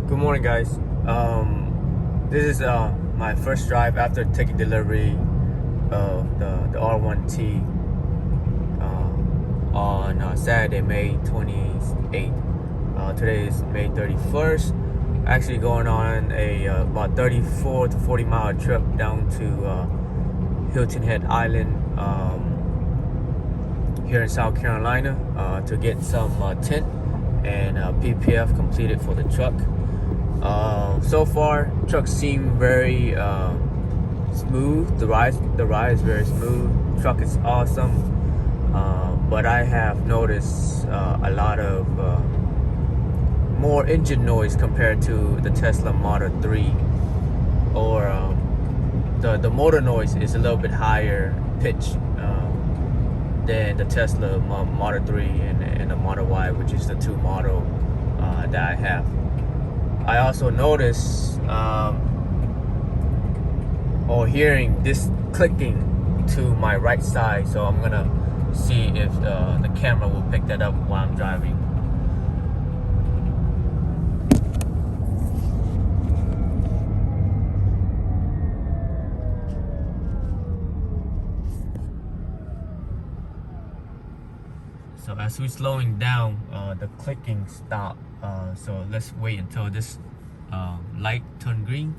Good morning, guys. This is my first drive after taking delivery of the R1T on Saturday, May 28th. Today is May 31st. Actually going on a about 34 to 40 mile trip down to Hilton Head Island here in South Carolina to get some tint and PPF completed for the truck. So far, trucks seem very smooth. The ride is very smooth. Truck is awesome, but I have noticed a lot of more engine noise compared to the Tesla Model 3, or the motor noise is a little bit higher pitch than the Tesla Model 3 and the Model Y, which is the two model that I have. I also noticed or hearing this clicking to my right side, so I'm gonna see if the camera will pick that up while I'm driving. So as we're slowing down, the clicking stopped. So let's wait until this light turn green,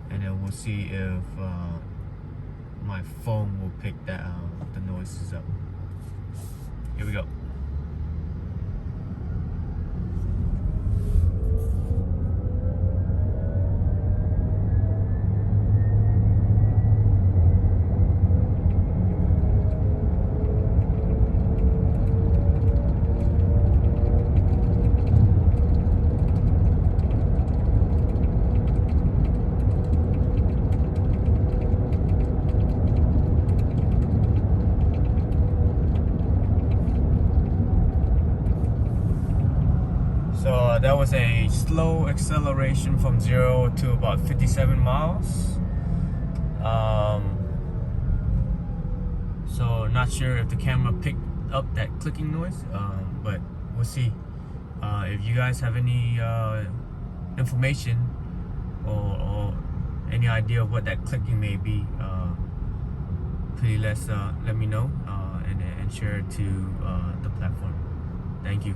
and then we'll see if my phone will pick that the noises up. Here we go. So that was a slow acceleration from 0 to about 57 miles. So not sure if the camera picked up that clicking noise, but we'll see. If you guys have any information or any idea of what that clicking may be, please let me know and share it to the platform. Thank you.